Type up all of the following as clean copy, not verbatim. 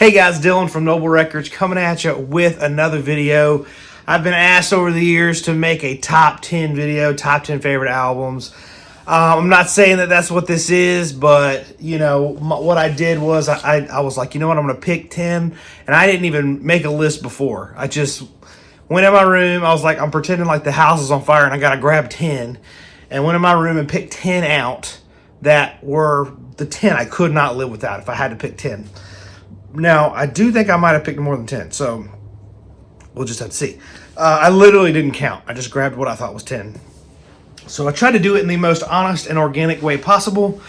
Hey guys, Dylan from Noble Records coming at you with another video. I've been asked over the years to make a top 10 video, top 10 favorite albums. I'm not saying that that's what this is, but you know, what I did was I was like, you know what, I'm going to pick 10, and I didn't even make a list before. I just went in my room. I was like, I'm pretending like the house is on fire and I got to grab 10, and went in my room and picked 10 out that were the 10 I could not live without if I had to pick 10. Now, I do think I might have picked more than 10, so we'll just have to see. I literally didn't count. I just grabbed what I thought was 10. So I tried to do it in the most honest and organic way possible,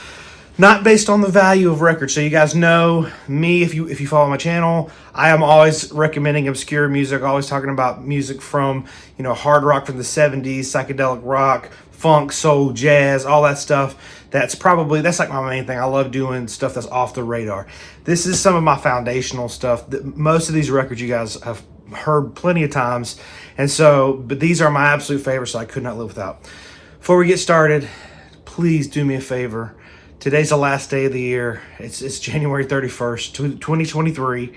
not based on the value of records. So you guys know me, if you follow my channel, I am always recommending obscure music, always talking about music from, hard rock from the 70s, psychedelic rock, funk, soul, jazz, all that stuff. That's like my main thing. I love doing stuff that's off the radar. This is some of my foundational stuff. Most of these records you guys have heard plenty of times. But these are my absolute favorites, so I could not live without. Before we get started, please do me a favor. Today's the last day of the year. It's January 31st, 2023.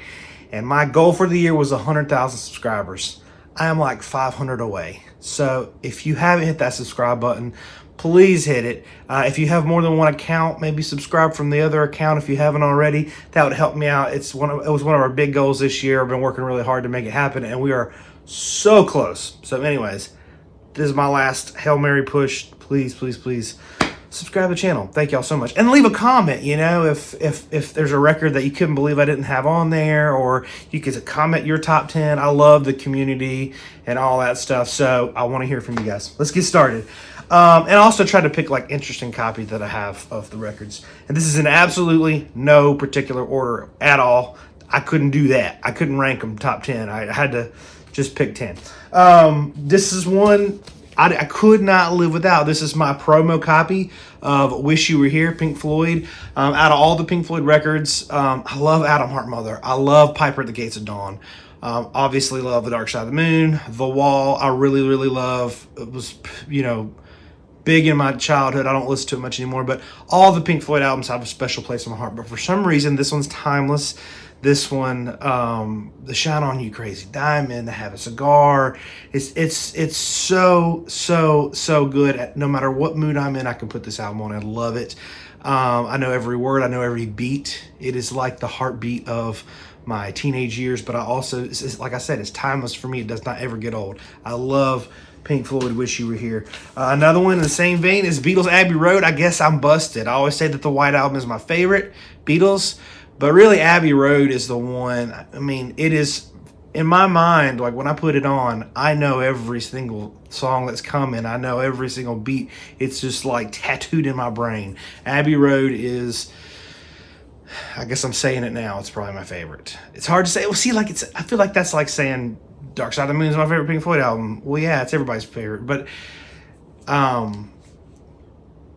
And my goal for the year was 100,000 subscribers. I am like 500 away. So if you haven't hit that subscribe button, please hit it. If you have more than one account, maybe subscribe from the other account if you haven't already. That would help me out. It was one of our big goals this year. I've been working really hard to make it happen, and we are so close. So anyways, this is my last Hail Mary push. Please, please, please subscribe to the channel. Thank y'all so much. And leave a comment, if there's a record that you couldn't believe I didn't have on there, or you could comment your top 10. I love the community and all that stuff. So I want to hear from you guys. Let's get started. And also try to pick like interesting copies that I have of the records. And this is in absolutely no particular order at all. I couldn't do that. I couldn't rank them top 10. I had to just pick 10. This is one I could not live without. This is my promo copy of Wish You Were Here, Pink Floyd. Out of all the Pink Floyd records, I love Atom Heart Mother. I love Piper at the Gates of Dawn. Obviously love The Dark Side of the Moon. The Wall, I really, really love. It was, big in my childhood. I don't listen to it much anymore, but all the Pink Floyd albums have a special place in my heart. But for some reason, this one's timeless. This one, The Shine On You Crazy Diamond, The Have a Cigar, it's so good. No matter what mood I'm in, I can put this album on. I love it. I know every word. I know every beat. It is like the heartbeat of my teenage years, but I also, like I said, it's timeless for me. It does not ever get old. I love Pink Floyd, Wish You Were Here. Another one in the same vein is Beatles' Abbey Road. I guess I'm busted. I always say that the White Album is my favorite Beatles, but really Abbey Road is the one. I mean, it is, in my mind, like when I put it on, I know every single song that's coming. I know every single beat. It's just like tattooed in my brain. Abbey Road is, I guess I'm saying it now, it's probably my favorite. It's hard to say. Well, see, I feel like that's like saying Dark Side of the Moon is my favorite Pink Floyd album. Well, yeah, it's everybody's favorite, but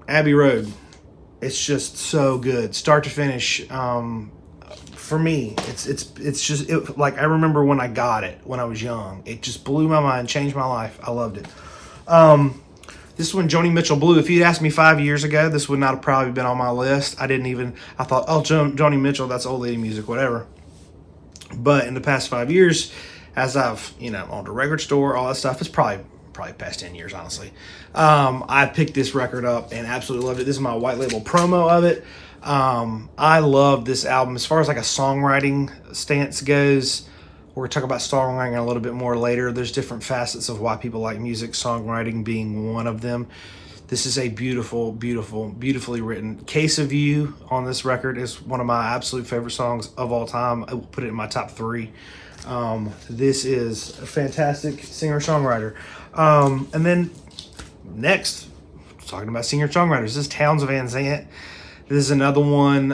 Abbey Road, it's just so good, start to finish. For me, it's just like I remember when I got it when I was young. It just blew my mind, changed my life. I loved it. This one, Joni Mitchell Blue. If you'd asked me 5 years ago, this would not have probably been on my list. I thought, oh, Joni Mitchell, that's old lady music, whatever. But in the past 5 years, as I've, owned a record store, all that stuff, it's probably past 10 years, honestly. I picked this record up and absolutely loved it. This is my white label promo of it. I love this album. As far as like a songwriting stance goes, we're going to talk about songwriting a little bit more later. There's different facets of why people like music, songwriting being one of them. This is a beautiful, beautiful, beautifully written. Case of You on this record is one of my absolute favorite songs of all time. I will put it in my top 3. This is a fantastic singer-songwriter. And then next, talking about singer-songwriters, this is Townes Van Zandt. This is another one.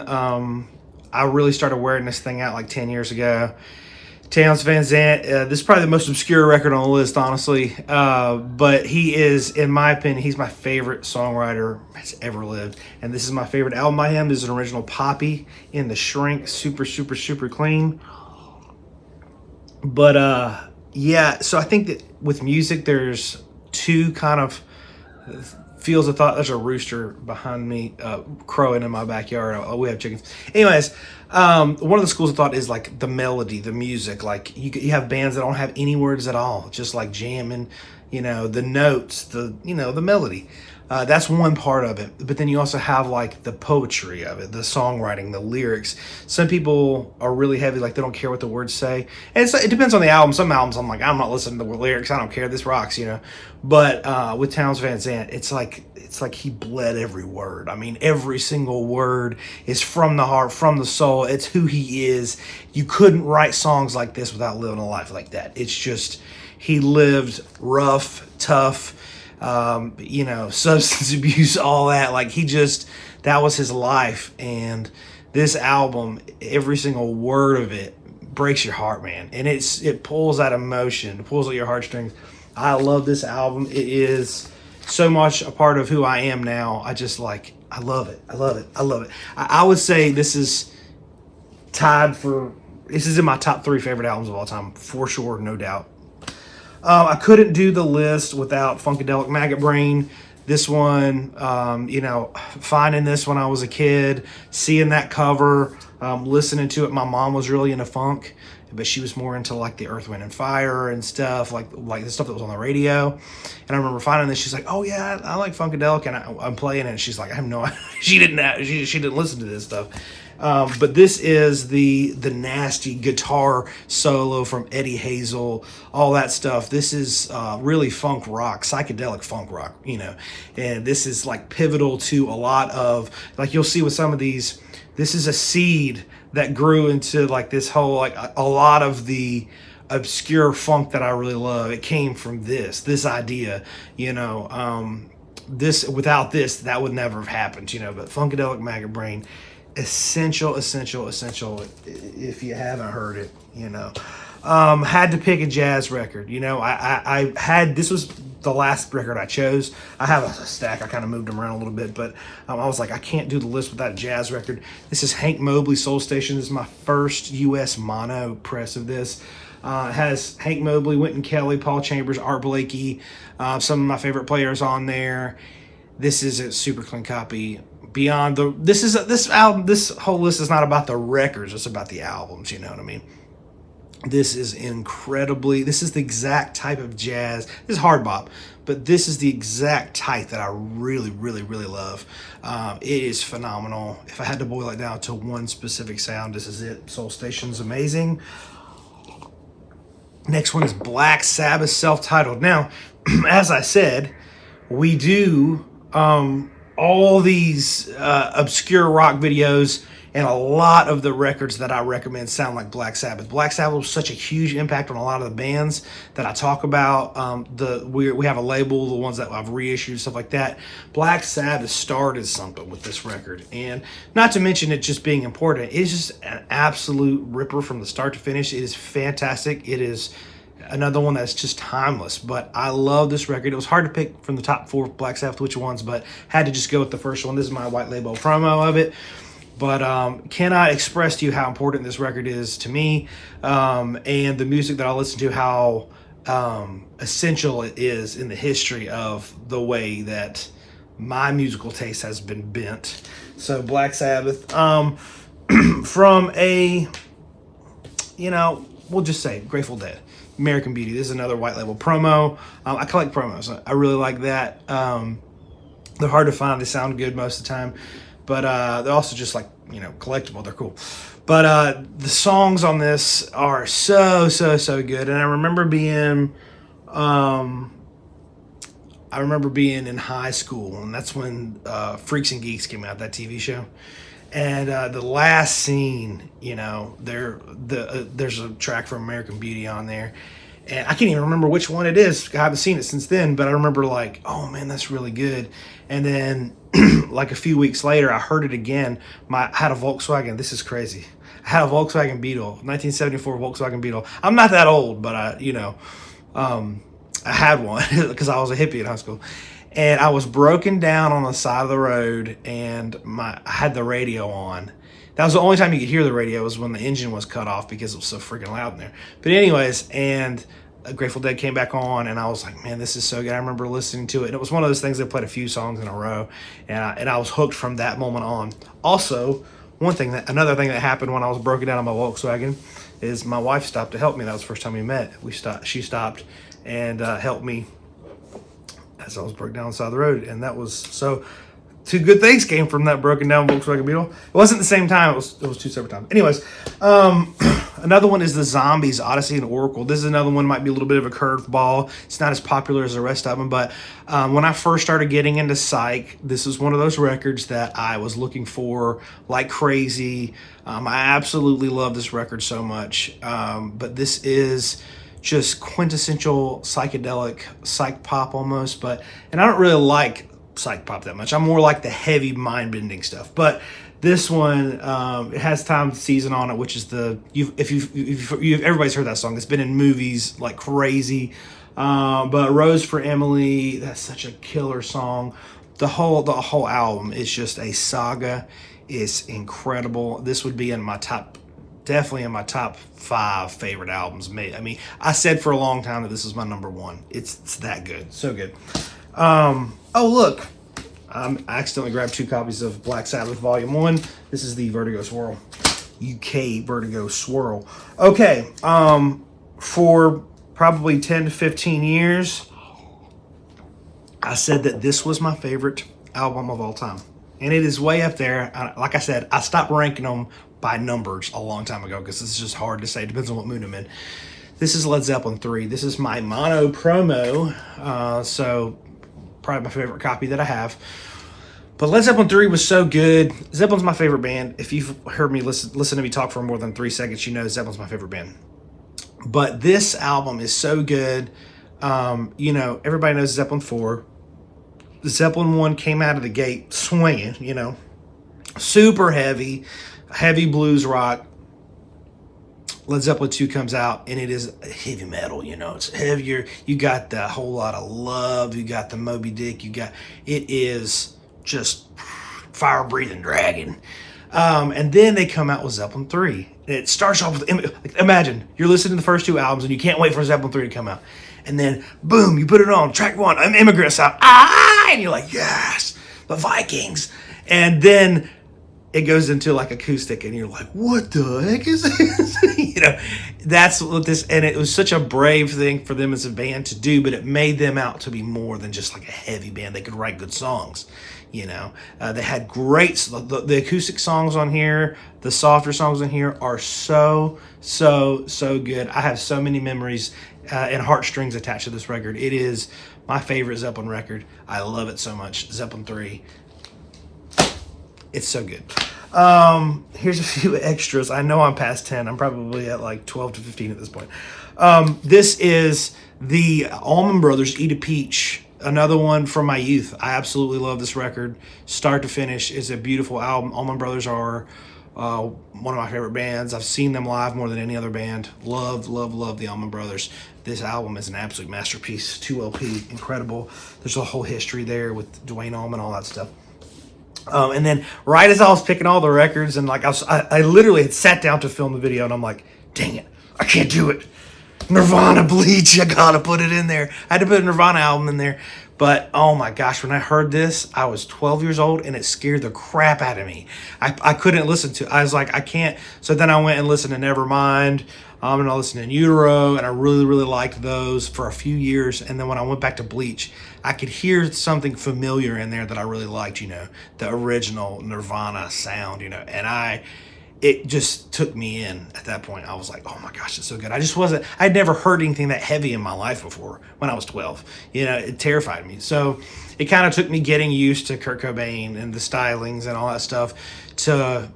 I really started wearing this thing out like 10 years ago. Townes Van Zandt, this is probably the most obscure record on the list, honestly. But he is, in my opinion, he's my favorite songwriter that's ever lived. And this is my favorite album by him. This is an original Poppy in the Shrink. Super, super, super clean. But, yeah, so I think that with music, there's two kind of feels the thought. There's a rooster behind me crowing in my backyard. Oh, we have chickens. Anyways, one of the schools of thought is like the melody, the music. Like you have bands that don't have any words at all, just like jamming, the notes, the melody. That's one part of it. But then you also have like the poetry of it, the songwriting, the lyrics. Some people are really heavy, like they don't care what the words say. And it depends on the album. Some albums I'm like, I'm not listening to the lyrics. I don't care. This rocks, But with Townes Van Zandt, it's like he bled every word. I mean, every single word is from the heart, from the soul. It's who he is. You couldn't write songs like this without living a life like that. It's just, he lived rough, tough, substance abuse, all that. Like that was his life. And this album, every single word of it breaks your heart, man. And it pulls that emotion, it pulls at your heartstrings. I love this album. It is so much a part of who I am now. I love it. I love it. I love it. I would say this is in my top 3 favorite albums of all time, for sure, no doubt. I couldn't do the list without Funkadelic Maggot Brain. This one, finding this when I was a kid, seeing that cover, listening to it. My mom was really into funk, but she was more into like the Earth, Wind and Fire and stuff, like the stuff that was on the radio. And I remember finding this. She's like, "Oh yeah, I like Funkadelic," and I'm playing it. And she's like, "I have no idea." She didn't listen to this stuff. But this is the nasty guitar solo from Eddie Hazel, all that stuff. This is really funk rock, psychedelic funk rock, and this is like pivotal to a lot of, like you'll see with some of these, this is a seed that grew into like this whole, like a lot of the obscure funk that I really love. It came from this idea, without this, that would never have happened, but Funkadelic Maggot Brain, essential if you haven't heard it. Had to pick a jazz record. I had, this was the last record I chose. I have a stack. I kind of moved them around a little bit, but I was like, I can't do the list without a jazz record. This is Hank Mobley, Soul Station. This is my first US mono press of this. It has Hank Mobley, Wynton Kelly, Paul Chambers, Art Blakey, some of my favorite players on there. This is a super clean copy. This whole list is not about the records, it's about the albums, you know what I mean? This is the exact type of jazz. This is hard bop, but this is the exact type that I really, really, really love. It is phenomenal. If I had to boil it down to one specific sound, this is it. Soul Station's amazing. Next one is Black Sabbath, self-titled. Now, as I said, we do all these obscure rock videos, and a lot of the records that I recommend sound like Black Sabbath. Black Sabbath was such a huge impact on a lot of the bands that I talk about. We have a label, the ones that I've reissued, stuff like that. Black Sabbath started something with this record, and not to mention it just being important. It's just an absolute ripper from the start to finish. It is fantastic. It is another one that's just timeless, but I love this record. It was hard to pick from the top 4 Black Sabbath which ones, but had to just go with the first one. This is my white label promo of it, but cannot express to you how important this record is to me, and the music that I listen to, how essential it is in the history of the way that my musical taste has been bent. So Black Sabbath, from a, we'll just say Grateful Dead, American Beauty. This is another white label promo. I collect promos. I really like that. They're hard to find. They sound good most of the time, but they're also just like, collectible. They're cool. But the songs on this are so good. And I remember being in high school, and that's when Freaks and Geeks came out, that TV show. And the last scene, there's a track from American Beauty on there. And I can't even remember which one it is. I haven't seen it since then, but I remember like, oh man, that's really good. And then like a few weeks later, I heard it again. I had a Volkswagen. This is crazy. I had a Volkswagen Beetle, 1974 Volkswagen Beetle. I'm not that old, but I had one because I was a hippie in high school. And I was broken down on the side of the road, and I had the radio on. That was the only time you could hear the radio, was when the engine was cut off because it was so freaking loud in there. But anyways, and Grateful Dead came back on, and I was like, man, this is so good. I remember listening to it, and it was one of those things that played a few songs in a row, and I was hooked from that moment on. Also, another thing that happened when I was broken down on my Volkswagen is my wife stopped to help me. That was the first time we met. She stopped and helped me as I was broken down on the side of the road, and that was so. Two good things came from that broken down Volkswagen Beetle. It wasn't the same time. It was two separate times. Anyways, another one is the Zombies, Odyssey and Oracle. This is another one, might be a little bit of a curveball. It's not as popular as the rest of them, but when I first started getting into Psych, this was one of those records that I was looking for like crazy. I absolutely love this record so much. But this is just quintessential psychedelic psych pop almost, and I don't really like psych pop that much. I'm more like the heavy mind-bending stuff. But this one, it has Time Season on it, which is everybody's heard that song. It's been in movies like crazy. But Rose for Emily, that's such a killer song. The whole album is just a saga. It's incredible. This would be definitely in my top 5 favorite albums. I mean, I said for a long time that this is my number 1. It's that good. So good. Oh, look. I accidentally grabbed 2 copies of Black Sabbath Volume 1. This is the Vertigo Swirl. UK Vertigo Swirl. Okay. For probably 10 to 15 years, I said that this was my favorite album of all time. And it is way up there. Like I said, I stopped ranking them by numbers a long time ago because it's just hard to say. It depends on what mood I'm in. This is Led Zeppelin 3. This is my mono promo. So probably my favorite copy that I have. But Led Zeppelin 3 was so good. Zeppelin's my favorite band. If you've heard me listen to me talk for more than 3 seconds, you know Zeppelin's my favorite band. But this album is so good. Everybody knows Zeppelin 4. Zeppelin 1 came out of the gate swinging, super heavy blues rock. Led Zeppelin 2 comes out, and it is heavy metal, it's heavier. You got the Whole Lot of Love, you got the Moby Dick, it is just fire-breathing dragon. And then they come out with Zeppelin 3. And it starts off with, imagine, you're listening to the first 2 albums, and you can't wait for Zeppelin 3 to come out. And then, boom, you put it on, track 1, an immigrant sound, and you're like, yes, the Vikings. And then it goes into like acoustic, and you're like, what the heck is this? That's what this, and it was such a brave thing for them as a band to do, but it made them out to be more than just like a heavy band. They could write good songs, They had the acoustic songs on here, the softer songs on here are so good. I have so many memories and heartstrings attached to this record. It is my favorite Zeppelin record. I love it so much. Zeppelin 3. It's so good. Here's a few extras. I know I'm past 10. I'm probably at like 12 to 15 at this point. This is the Allman Brothers, Eat a Peach. Another one from my youth. I absolutely love this record. Start to finish is a beautiful album. Allman Brothers are one of my favorite bands. I've seen them live more than any other band. Love the Allman Brothers. This album is an absolute masterpiece. 2 LP, incredible. There's a whole history there with Dwayne Allman, all that stuff. And then right as I was picking all the records, and like I literally had sat down to film the video, and I'm like, dang it, I can't do it. Nirvana Bleach, I gotta put it in there. I had to put a Nirvana album in there. But oh my gosh, when I heard this, I was 12 years old, and it scared the crap out of me. I couldn't listen to it. I was like, I can't. So then I went and listened to Nevermind, and I listened to In Utero, and I really liked those for a few years. And then when I went back to Bleach, I could hear something familiar in there that I really liked, the original Nirvana sound, and it just took me in at that point. I was like, oh my gosh, it's so good. I'd never heard anything that heavy in my life before when I was 12. It terrified me. So it kind of took me getting used to Kurt Cobain and the stylings and all that stuff to,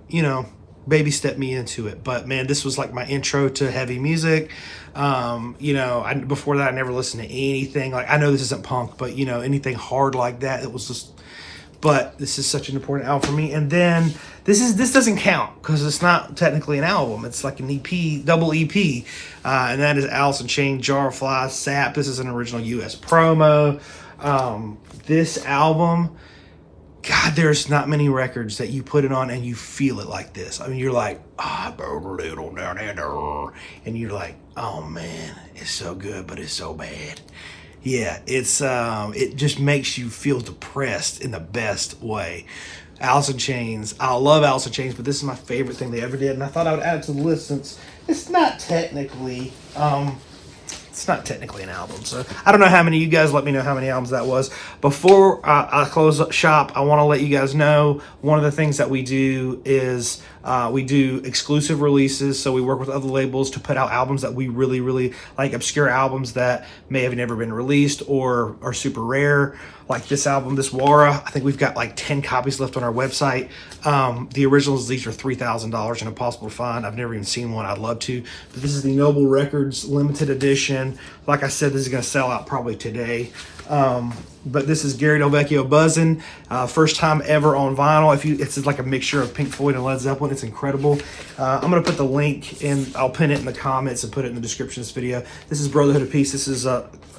baby step me into it. But man, this was like my intro to heavy music. Before that, I never listened to anything. Like, I know this isn't punk, but anything hard like that, it was just. But this is such an important album for me. And then this doesn't count because it's not technically an album. It's like an EP, double EP. And that is Alice in Chains, Jar of Flies, Sap. This is an original US promo. This album, God, there's not many records that you put it on and you feel it like this. I mean, you're like, and you're like, oh man, it's so good, but it's so bad. Yeah, it's it just makes you feel depressed in the best way. Alice in Chains, I love Alice in Chains, but this is my favorite thing they ever did, and I thought I would add it to the list since it's not technically an album. So I don't know how many. You guys let me know how many albums that was. Before I close up shop, I want to let you guys know one of the things that we do is we do exclusive releases. So we work with other labels to put out albums that we really, really like, obscure albums that may have never been released or are super rare. Like this album, this Wara, I think we've got like 10 copies left on our website. The originals, these are $3,000 and impossible to find. I've never even seen one. I'd love to. But this is the Noble Records limited edition. Like I said, this is going to sell out probably today. But this is Gary Del Vecchio buzzing, first time ever on vinyl. It's like a mixture of Pink Floyd and Led Zeppelin. It's incredible. I'm gonna put the link in. I'll pin it in the comments and put it in the description of this video. This is Brotherhood of Peace. This is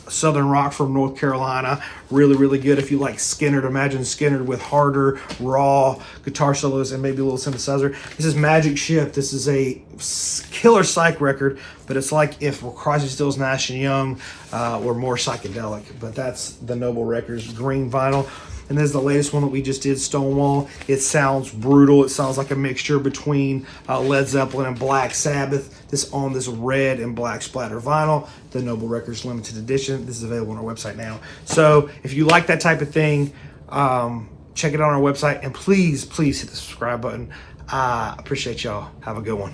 Southern rock from North Carolina. Really, really good. If you like Skinner, imagine Skinner with harder, raw guitar solos and maybe a little synthesizer. This is Magic Ship. This is a killer Psych record, but it's like if Crosby, Stills, Nash and Young were more psychedelic. But that's the Noble Records green vinyl. And this is the latest one that we just did, Stonewall. It sounds brutal. It sounds like a mixture between Led Zeppelin and Black Sabbath. This on this red and black splatter vinyl, the Noble Records limited edition. This is available on our website now. So if you like that type of thing, check it out on our website. And please, please hit the subscribe button. I appreciate y'all. Have a good one.